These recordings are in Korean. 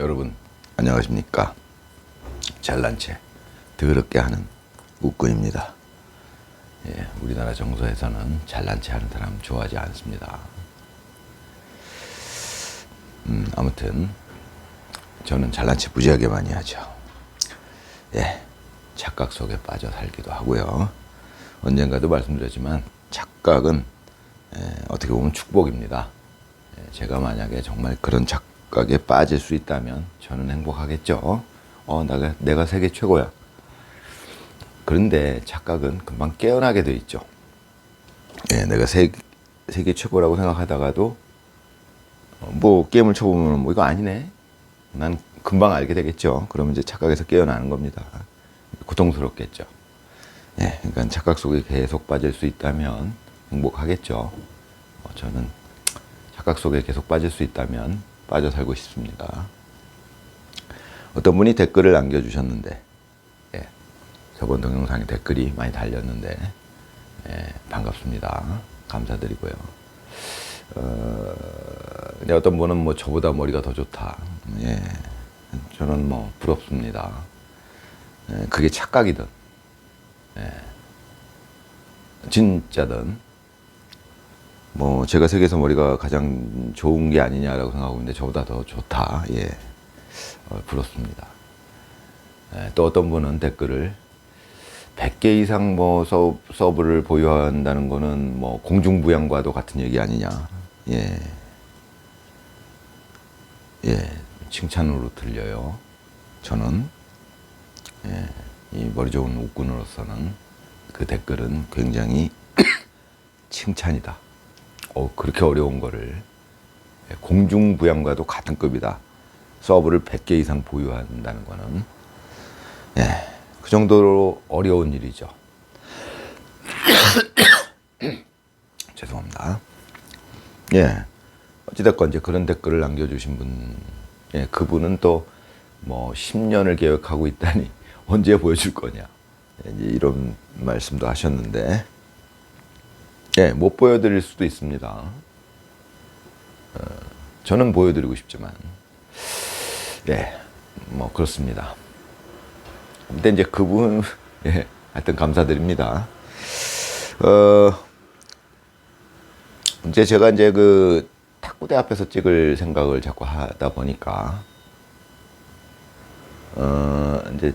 여러분 안녕하십니까. 잘난 체 더럽게 하는 웃근입니다. 예, 우리나라 정서에서는 잘난 체 하는 사람 좋아하지 않습니다. 아무튼 저는 잘난 체 무지하게 많이 하죠. 예, 착각 속에 빠져 살기도 하고요. 언젠가도 말씀드렸지만 착각은 어떻게 보면 축복입니다. 제가 만약에 정말 그런 착각에 빠질 수 있다면 저는 행복하겠죠. 내가 세계 최고야. 그런데 착각은 금방 깨어나게 돼 있죠. 예, 내가 세계 최고라고 생각하다가도 뭐 게임을 쳐보면 뭐 이거 아니네. 난 금방 알게 되겠죠. 그러면 이제 착각에서 깨어나는 겁니다. 고통스럽겠죠. 예, 그러니까 착각 속에 계속 빠질 수 있다면 행복하겠죠. 저는 착각 속에 계속 빠질 수 있다면 빠져 살고 싶습니다. 어떤 분이 댓글을 남겨주셨는데, 예, 저번 동영상에 댓글이 많이 달렸는데, 예, 반갑습니다. 감사드리고요. 근데 어떤 분은 뭐 저보다 머리가 더 좋다. 예, 저는 뭐 부럽습니다. 예, 그게 착각이든, 예, 진짜든, 뭐 제가 세계에서 머리가 가장 좋은 게 아니냐라고 생각하고 있는데 저보다 더 좋다. 예, 부럽습니다. 예, 또 어떤 분은 댓글을 100개 이상 뭐 서브를 보유한다는 거는 뭐 공중부양과도 같은 얘기 아니냐. 예, 예, 칭찬으로 들려요. 저는 예, 이 머리 좋은 웃군으로서는 그 댓글은 굉장히 칭찬이다. 그렇게 어려운 거를 공중부양과도 같은 급이다. 서브를 100개 이상 보유한다는 거는, 예, 그 정도로 어려운 일이죠. 죄송합니다. 예, 어찌됐건 이제 그런 댓글을 남겨주신 분, 예, 그분은 또 뭐 10년을 계획하고 있다니 언제 보여줄 거냐, 이제 이런 말씀도 하셨는데, 예, 못 보여드릴 수도 있습니다. 저는 보여드리고 싶지만, 예, 뭐 그렇습니다. 근데 이제 그분, 예, 하여튼 감사드립니다. 이제 제가 이제 그 탁구대 앞에서 찍을 생각을 자꾸 하다 보니까, 이제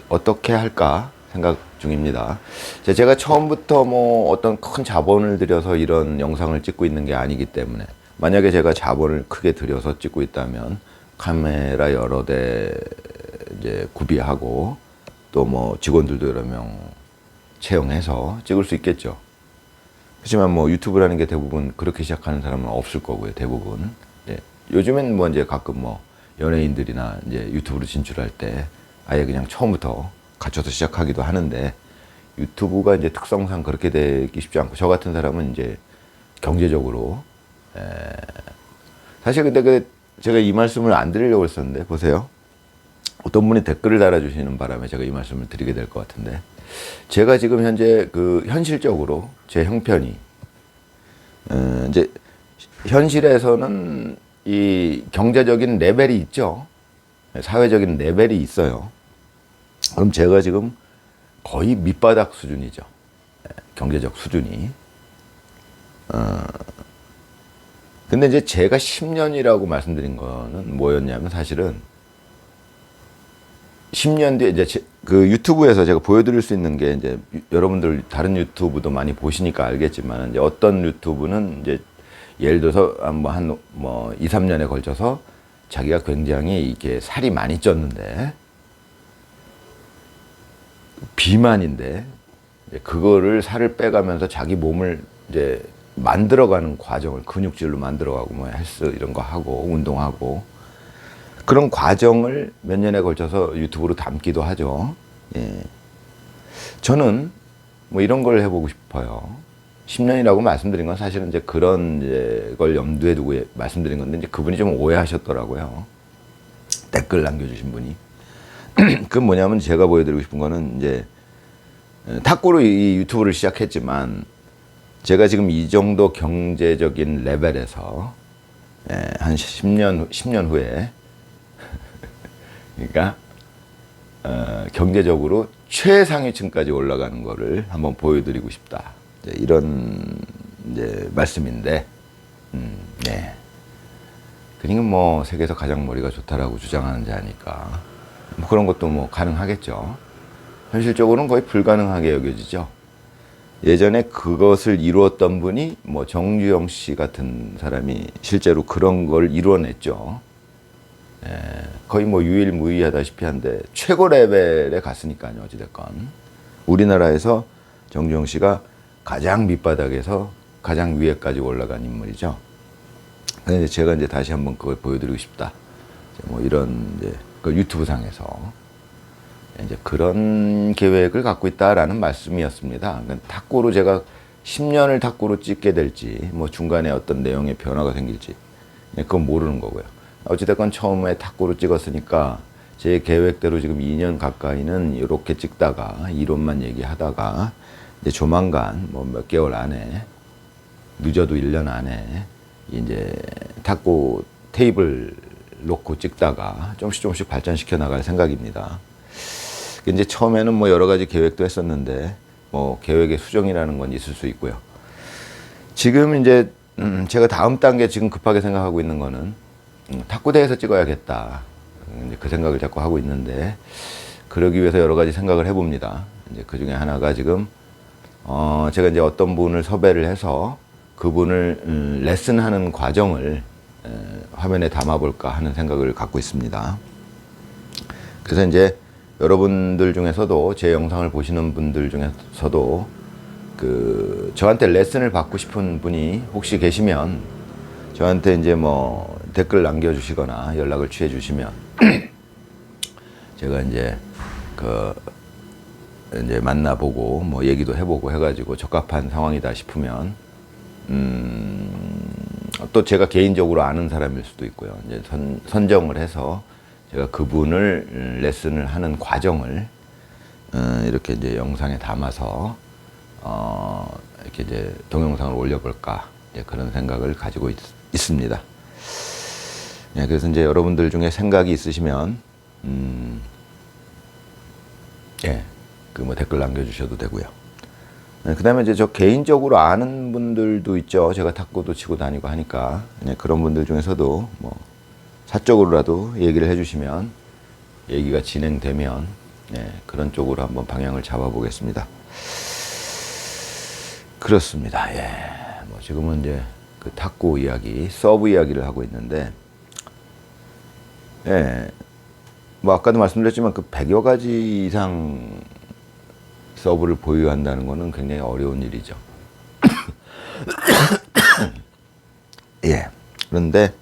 어떻게 할까 생각 중입니다. 제가 처음부터 뭐 어떤 큰 자본을 들여서 이런 영상을 찍고 있는 게 아니기 때문에, 만약에 제가 자본을 크게 들여서 찍고 있다면 카메라 여러 대 이제 구비하고 또 뭐 직원들도 여러 명 채용해서 찍을 수 있겠죠. 하지만 뭐 유튜브라는 게 대부분 그렇게 시작하는 사람은 없을 거고요. 대부분. 예. 요즘엔 뭐 이제 가끔 뭐 연예인들이나 이제 유튜브로 진출할 때 아예 그냥 처음부터 갖춰서 시작하기도 하는데, 유튜브가 이제 특성상 그렇게 되기 쉽지 않고, 저 같은 사람은 이제 경제적으로, 사실 근데 제가 이 말씀을 안 드리려고 했었는데, 보세요. 어떤 분이 댓글을 달아주시는 바람에 제가 이 말씀을 드리게 될 것 같은데, 제가 지금 현재 그 현실적으로 제 형편이, 이제 현실에서는 이 경제적인 레벨이 있죠. 사회적인 레벨이 있어요. 그럼 제가 지금 거의 밑바닥 수준이죠. 경제적 수준이. 근데 이제 제가 10년이라고 말씀드린 거는 뭐였냐면, 사실은 10년 뒤에 이제 그 유튜브에서 제가 보여드릴 수 있는 게, 이제 여러분들 다른 유튜브도 많이 보시니까 알겠지만, 이제 어떤 유튜브는 이제 예를 들어서 한 2, 3년에 걸쳐서 자기가 굉장히 이렇게 살이 많이 쪘는데, 비만인데, 그거를 살을 빼가면서 자기 몸을 이제 만들어가는 과정을, 근육질로 만들어가고 뭐 헬스 이런 거 하고 운동하고, 그런 과정을 몇 년에 걸쳐서 유튜브로 담기도 하죠. 예. 저는 뭐 이런 걸 해보고 싶어요. 10년이라고 말씀드린 건 사실은 이제 그런 이제 걸 염두에 두고 말씀드린 건데, 이제 그분이 좀 오해하셨더라고요. 댓글 남겨주신 분이. 그건 뭐냐면, 제가 보여드리고 싶은 거는, 이제 탁구로 이 유튜브를 시작했지만, 제가 지금 이 정도 경제적인 레벨에서 한 10년 후에 그러니까 경제적으로 최상위층까지 올라가는 거를 한번 보여드리고 싶다. 이런 이제 말씀인데, 네. 그러니까 뭐 세계에서 가장 머리가 좋다라고 주장하는 자니까 뭐 그런 것도 뭐 가능하겠죠. 현실적으로는 거의 불가능하게 여겨지죠. 예전에 그것을 이루었던 분이 뭐 정주영 씨 같은 사람이 실제로 그런 걸 이루어냈죠. 거의 뭐 유일무이하다시피 한데 최고 레벨에 갔으니까요. 어찌됐건 우리나라에서 정주영 씨가 가장 밑바닥에서 가장 위에까지 올라간 인물이죠. 근데 제가 이제 다시 한번 그걸 보여드리고 싶다. 뭐 이런 이제 그 유튜브 상에서 이제 그런 계획을 갖고 있다라는 말씀이었습니다. 그러니까 탁구로 제가 10년을 탁구로 찍게 될지, 뭐 중간에 어떤 내용의 변화가 생길지, 그건 모르는 거고요. 어찌됐건 처음에 탁구로 찍었으니까 제 계획대로 지금 2년 가까이는 이렇게 찍다가 이론만 얘기하다가 이제 조만간 뭐 몇 개월 안에 늦어도 1년 안에 이제 탁구 테이블 놓고 찍다가 조금씩 발전시켜 나갈 생각입니다. 이제 처음에는 뭐 여러 가지 계획도 했었는데 뭐 계획의 수정이라는 건 있을 수 있고요. 지금 이제 제가 다음 단계 지금 급하게 생각하고 있는 거는 탁구대에서 찍어야겠다. 이제 그 생각을 자꾸 하고 있는데 그러기 위해서 여러 가지 생각을 해봅니다. 이제 그 중에 하나가 지금 제가 이제 어떤 분을 섭외를 해서 그분을 레슨하는 과정을 화면에 담아볼까 하는 생각을 갖고 있습니다. 그래서 이제 여러분들 중에서도 제 영상을 보시는 분들 중에서도 그 저한테 레슨을 받고 싶은 분이 혹시 계시면 저한테 이제 뭐 댓글 남겨주시거나 연락을 취해 주시면 제가 이제 그 이제 만나보고 뭐 얘기도 해보고 해가지고 적합한 상황이다 싶으면 또 제가 개인적으로 아는 사람일 수도 있고요. 이제 선정을 해서 제가 그분을 레슨을 하는 과정을 이렇게 이제 영상에 담아서 이렇게 이제 동영상을 올려볼까 이제 그런 생각을 가지고 있습니다. 네, 그래서 이제 여러분들 중에 생각이 있으시면 예, 그 뭐 댓글 남겨주셔도 되고요. 네, 그다음에 이제 저 개인적으로 아는 분들도 있죠. 제가 탁구도 치고 다니고 하니까 네, 그런 분들 중에서도 뭐 사적으로라도 얘기를 해주시면 얘기가 진행되면 네, 그런 쪽으로 한번 방향을 잡아보겠습니다. 그렇습니다. 예, 뭐 지금은 이제 그 탁구 이야기, 서브 이야기를 하고 있는데, 예, 뭐 아까도 말씀드렸지만 그 100여 가지 이상 서브를 보유한다는 것은 굉장히 어려운 일이죠. 예, 그런데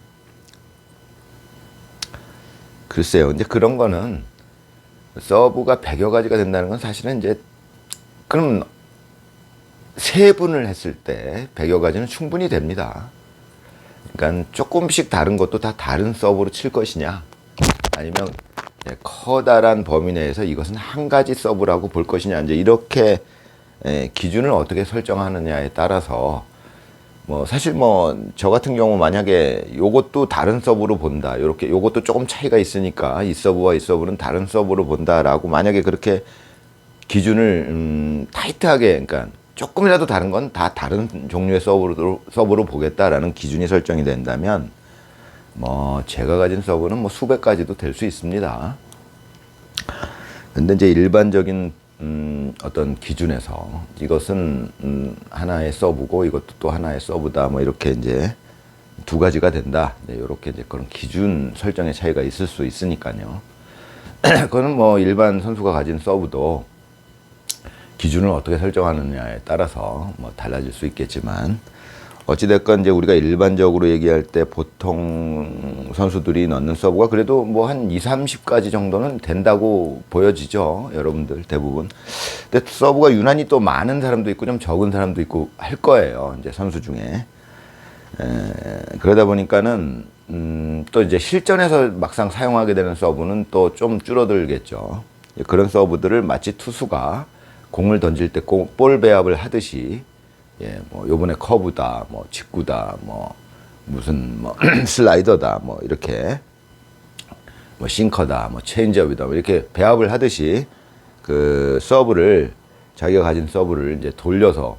글쎄요, 이제 그런 거는 서브가 100여 가지가 된다는 건 사실은 이제 그럼 세분을 했을 때 100여 가지는 충분히 됩니다. 그러니까 조금씩 다른 것도 다 다른 서브로 칠 것이냐, 아니면 커다란 범위 내에서 이것은 한 가지 서브라고 볼 것이냐, 이제 이렇게 기준을 어떻게 설정하느냐에 따라서 뭐 사실 뭐 저 같은 경우 만약에 요것도 다른 서브로 본다, 요렇게 요것도 조금 차이가 있으니까 이 서브와 이 서브는 다른 서브로 본다라고 만약에 그렇게 기준을 타이트하게, 그러니까 조금이라도 다른 건 다 다른 종류의 서브로 보겠다라는 기준이 설정이 된다면 뭐 제가 가진 서브는 뭐 수백 가지도 될 수 있습니다. 근데 이제 일반적인 어떤 기준에서 이것은 하나의 서브고 이것도 또 하나의 서브다, 뭐 이렇게 이제 두 가지가 된다, 이렇게 이제 그런 기준 설정의 차이가 있을 수 있으니까요. 그거는 뭐 일반 선수가 가진 서브도 기준을 어떻게 설정하느냐에 따라서 뭐 달라질 수 있겠지만, 어찌됐건 이제 우리가 일반적으로 얘기할 때 보통 선수들이 넣는 서브가 그래도 뭐 한 2, 30가지 정도는 된다고 보여지죠. 여러분들 대부분. 근데 서브가 유난히 또 많은 사람도 있고 좀 적은 사람도 있고 할 거예요. 이제 선수 중에. 그러다 보니까는 또 이제 실전에서 막상 사용하게 되는 서브는 또 좀 줄어들겠죠. 그런 서브들을 마치 투수가 공을 던질 때 볼 배합을 하듯이, 예, 뭐 요번에 커브다, 뭐 직구다, 뭐 무슨 뭐 슬라이더다, 뭐 이렇게 뭐 싱커다, 뭐 체인지업이다, 뭐 이렇게 배합을 하듯이 그 서브를 자기가 가진 서브를 이제 돌려서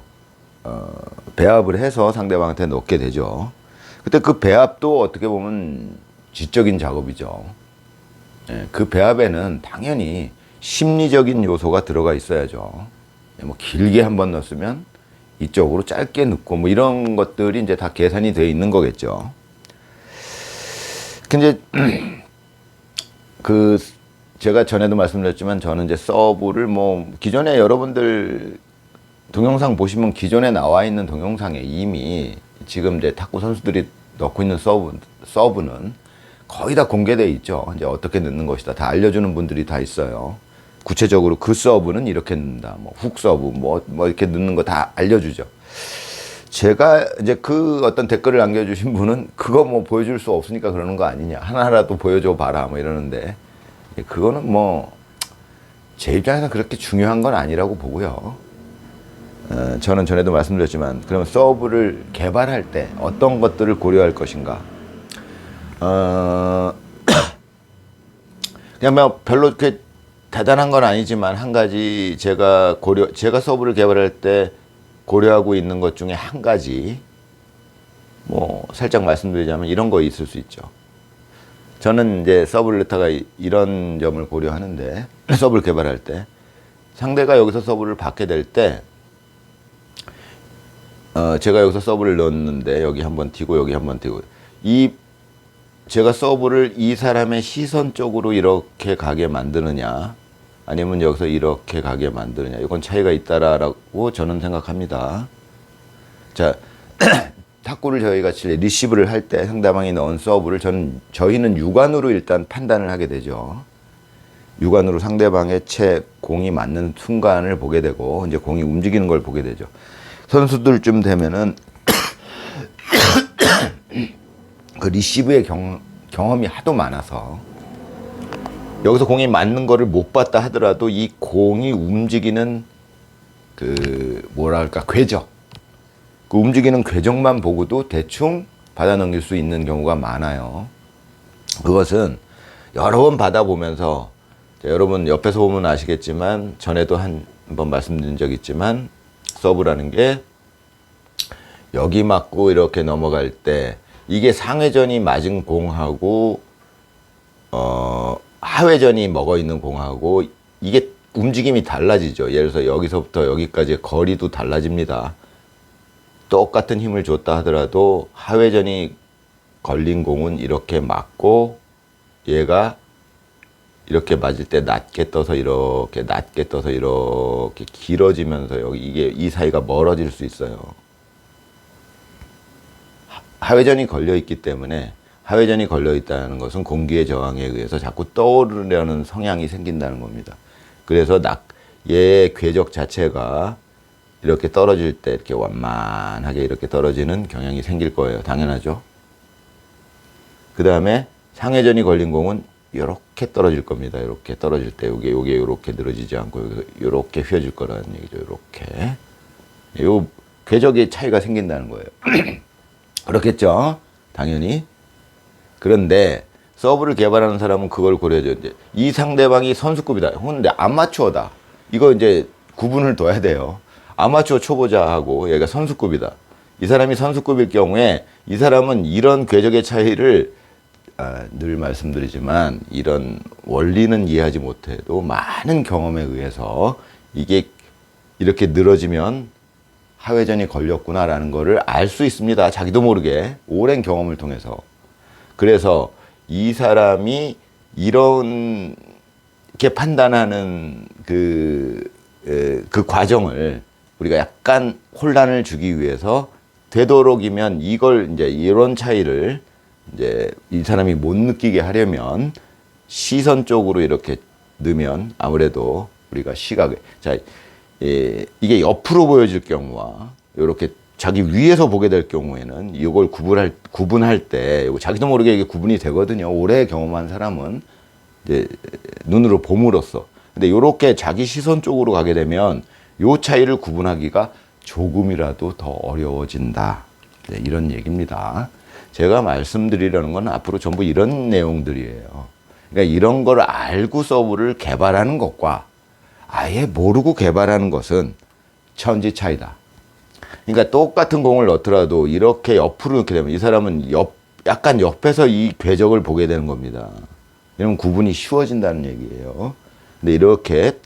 배합을 해서 상대방한테 넣게 되죠. 그때 그 배합도 어떻게 보면 지적인 작업이죠. 예, 그 배합에는 당연히 심리적인 요소가 들어가 있어야죠. 뭐 길게 한번 넣었으면 이쪽으로 짧게 넣고 뭐 이런 것들이 이제 다 계산이 되어 있는 거겠죠. 근데 그 제가 전에도 말씀드렸지만 저는 이제 서브를 뭐 기존에 여러분들 동영상 보시면 기존에 나와 있는 동영상에 이미 지금 이제 탁구 선수들이 넣고 있는 서브는 거의 다 공개되어 있죠. 이제 어떻게 넣는 것이다. 다 알려주는 분들이 다 있어요. 구체적으로 그 서브는 이렇게 넣는다. 뭐 훅 서브, 뭐 이렇게 넣는 거 다 알려주죠. 제가 이제 그 어떤 댓글을 남겨주신 분은 그거 뭐 보여줄 수 없으니까 그러는 거 아니냐. 하나라도 보여줘 봐라. 뭐 이러는데 그거는 뭐 제 입장에서는 그렇게 중요한 건 아니라고 보고요. 저는 전에도 말씀드렸지만 그러면 서브를 개발할 때 어떤 것들을 고려할 것인가. 그냥 뭐 별로 그렇게 대단한 건 아니지만 한 가지 제가 서브를 개발할 때 고려하고 있는 것 중에 한 가지 뭐 살짝 말씀드리자면 이런 거 있을 수 있죠. 저는 이제 서브를 넣다가 이런 점을 고려하는데 서브를 개발할 때 상대가 여기서 서브를 받게 될 때 제가 여기서 서브를 넣었는데 여기 한번 튀고 여기 한번 튀고 제가 서브를 이 사람의 시선 쪽으로 이렇게 가게 만드느냐 아니면 여기서 이렇게 가게 만드느냐 이건 차이가 있다라고 저는 생각합니다. 자, 탁구를 저희가 리시브를 할 때 상대방이 넣은 서브를 저희는 육안으로 일단 판단을 하게 되죠. 육안으로 상대방의 공이 맞는 순간을 보게 되고 이제 공이 움직이는 걸 보게 되죠. 선수들쯤 되면은 그 리시브의 경험이 하도 많아서 여기서 공이 맞는 거를 못 봤다 하더라도 이 공이 움직이는 그 뭐랄까 궤적 그 움직이는 궤적만 보고도 대충 받아 넘길 수 있는 경우가 많아요. 그것은 여러 번 받아보면서 여러분 옆에서 보면 아시겠지만 전에도 한번 말씀드린 적 있지만 서브라는 게 여기 맞고 이렇게 넘어갈 때 이게 상회전이 맞은 공하고 하회전이 먹어 있는 공하고 이게 움직임이 달라지죠. 예를 들어서 여기서부터 여기까지의 거리도 달라집니다. 똑같은 힘을 줬다 하더라도 하회전이 걸린 공은 이렇게 맞고 얘가 이렇게 맞을 때 낮게 떠서 이렇게 낮게 떠서 이렇게 길어지면서 이 사이가 멀어질 수 있어요. 하회전이 걸려 있기 때문에 하회전이 걸려 있다는 것은 공기의 저항에 의해서 자꾸 떠오르려는 성향이 생긴다는 겁니다. 그래서 얘의 궤적 자체가 이렇게 떨어질 때 이렇게 완만하게 이렇게 떨어지는 경향이 생길 거예요. 당연하죠. 그 다음에 상회전이 걸린 공은 이렇게 떨어질 겁니다. 이렇게 떨어질 때 요게 이렇게 늘어지지 않고 여기서 이렇게 휘어질 거라는 얘기죠. 이렇게 요 궤적의 차이가 생긴다는 거예요. 그렇겠죠. 당연히. 그런데 서브를 개발하는 사람은 그걸 고려해줘야 돼. 이 상대방이 선수급이다. 근데 아마추어다. 이거 이제 구분을 둬야 돼요. 아마추어 초보자하고 얘가 선수급이다. 이 사람이 선수급일 경우에 이 사람은 이런 궤적의 차이를 늘 말씀드리지만 이런 원리는 이해하지 못해도 많은 경험에 의해서 이게 이렇게 늘어지면 하회전이 걸렸구나라는 거를 알 수 있습니다. 자기도 모르게 오랜 경험을 통해서. 그래서 이 사람이 이렇게 판단하는 그 과정을 우리가 약간 혼란을 주기 위해서 되도록이면 이걸 이제 이런 차이를 이제 이 사람이 못 느끼게 하려면 시선 쪽으로 이렇게 넣으면 아무래도 우리가 시각에 이게 옆으로 보여질 경우와 이렇게 자기 위에서 보게 될 경우에는 이걸 구분할 때 자기도 모르게 이게 구분이 되거든요. 오래 경험한 사람은 이제 눈으로 봄으로써. 근데 이렇게 자기 시선 쪽으로 가게 되면 요 차이를 구분하기가 조금이라도 더 어려워진다. 네, 이런 얘기입니다. 제가 말씀드리려는 건 앞으로 전부 이런 내용들이에요. 그러니까 이런 걸 알고 서브를 개발하는 것과 아예 모르고 개발하는 것은 천지 차이다. 그러니까 똑같은 공을 넣더라도 이렇게 옆으로 넣게 되면 이 사람은 약간 옆에서 이 궤적을 보게 되는 겁니다. 이러면 구분이 쉬워진다는 얘기예요. 근데 이렇게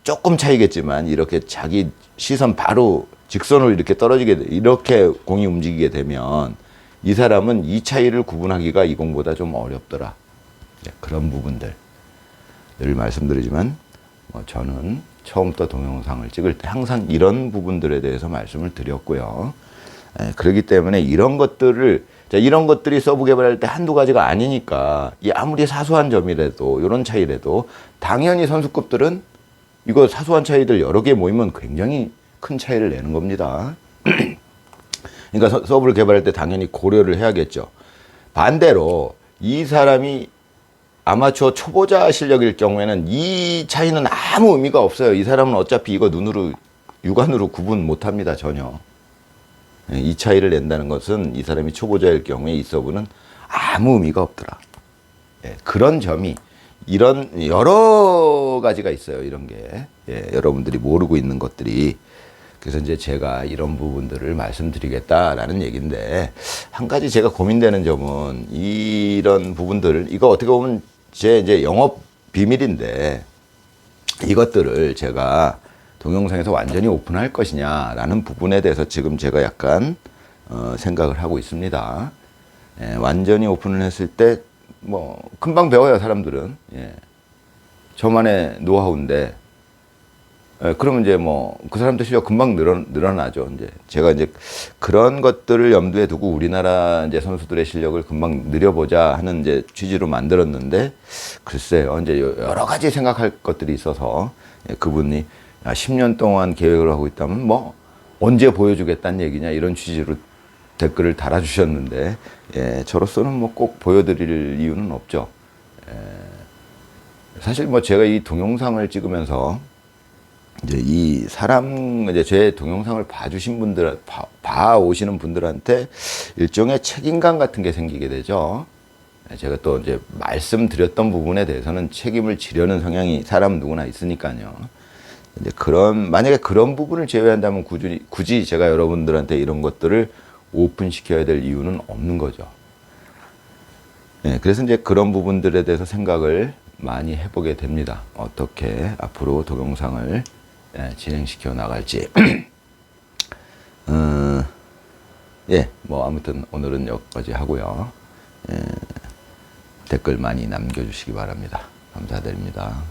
조금 차이겠지만 이렇게 자기 시선 바로 직선으로 이렇게 이렇게 공이 움직이게 되면 이 사람은 이 차이를 구분하기가 이 공보다 좀 어렵더라. 그런 부분들 늘 말씀드리지만 저는 처음부터 동영상을 찍을 때 항상 이런 부분들에 대해서 말씀을 드렸고요. 그렇기 때문에 이런 것들이 서브 개발할 때 한두 가지가 아니니까 아무리 사소한 점이라도 이런 차이라도 당연히 선수급들은 이거 사소한 차이들 여러 개 모이면 굉장히 큰 차이를 내는 겁니다. 그러니까 서브를 개발할 때 당연히 고려를 해야겠죠. 반대로 이 사람이 아마추어 초보자 실력일 경우에는 이 차이는 아무 의미가 없어요. 이 사람은 어차피 이거 육안으로 구분 못합니다. 전혀. 이 차이를 낸다는 것은 이 사람이 초보자일 경우에 이 서브는 아무 의미가 없더라. 그런 점이 이런 여러 가지가 있어요. 이런 게 여러분들이 모르고 있는 것들이. 그래서 이제 제가 이런 부분들을 말씀드리겠다라는 얘기인데, 한 가지 제가 고민되는 점은 이런 부분들, 이거 어떻게 보면 제 이제 영업 비밀인데 이것들을 제가 동영상에서 완전히 오픈할 것이냐라는 부분에 대해서 지금 제가 약간 생각을 하고 있습니다. 완전히 오픈을 했을 때 뭐 금방 배워요, 사람들은. 저만의 노하우인데, 그러면 이제 뭐 그 사람들 실력 금방 늘어나죠. 이제 제가 이제 그런 것들을 염두에 두고 우리나라 이제 선수들의 실력을 금방 늘려보자 하는 이제 취지로 만들었는데, 글쎄요, 이제 여러 가지 생각할 것들이 있어서 그분이 10년 동안 계획을 하고 있다면 뭐 언제 보여주겠다는 얘기냐 이런 취지로 댓글을 달아주셨는데, 저로서는 뭐 꼭 보여드릴 이유는 없죠. 사실 뭐 제가 이 동영상을 찍으면서 이제 이제 제 동영상을 봐주신 분들, 봐오시는 분들한테 일종의 책임감 같은 게 생기게 되죠. 제가 또 이제 말씀드렸던 부분에 대해서는 책임을 지려는 성향이 사람 누구나 있으니까요. 이제 만약에 그런 부분을 제외한다면 굳이 제가 여러분들한테 이런 것들을 오픈시켜야 될 이유는 없는 거죠. 그래서 이제 그런 부분들에 대해서 생각을 많이 해보게 됩니다. 어떻게 앞으로 동영상을 진행시켜 나갈지. 뭐 아무튼 오늘은 여기까지 하고요. 댓글 많이 남겨주시기 바랍니다. 감사드립니다.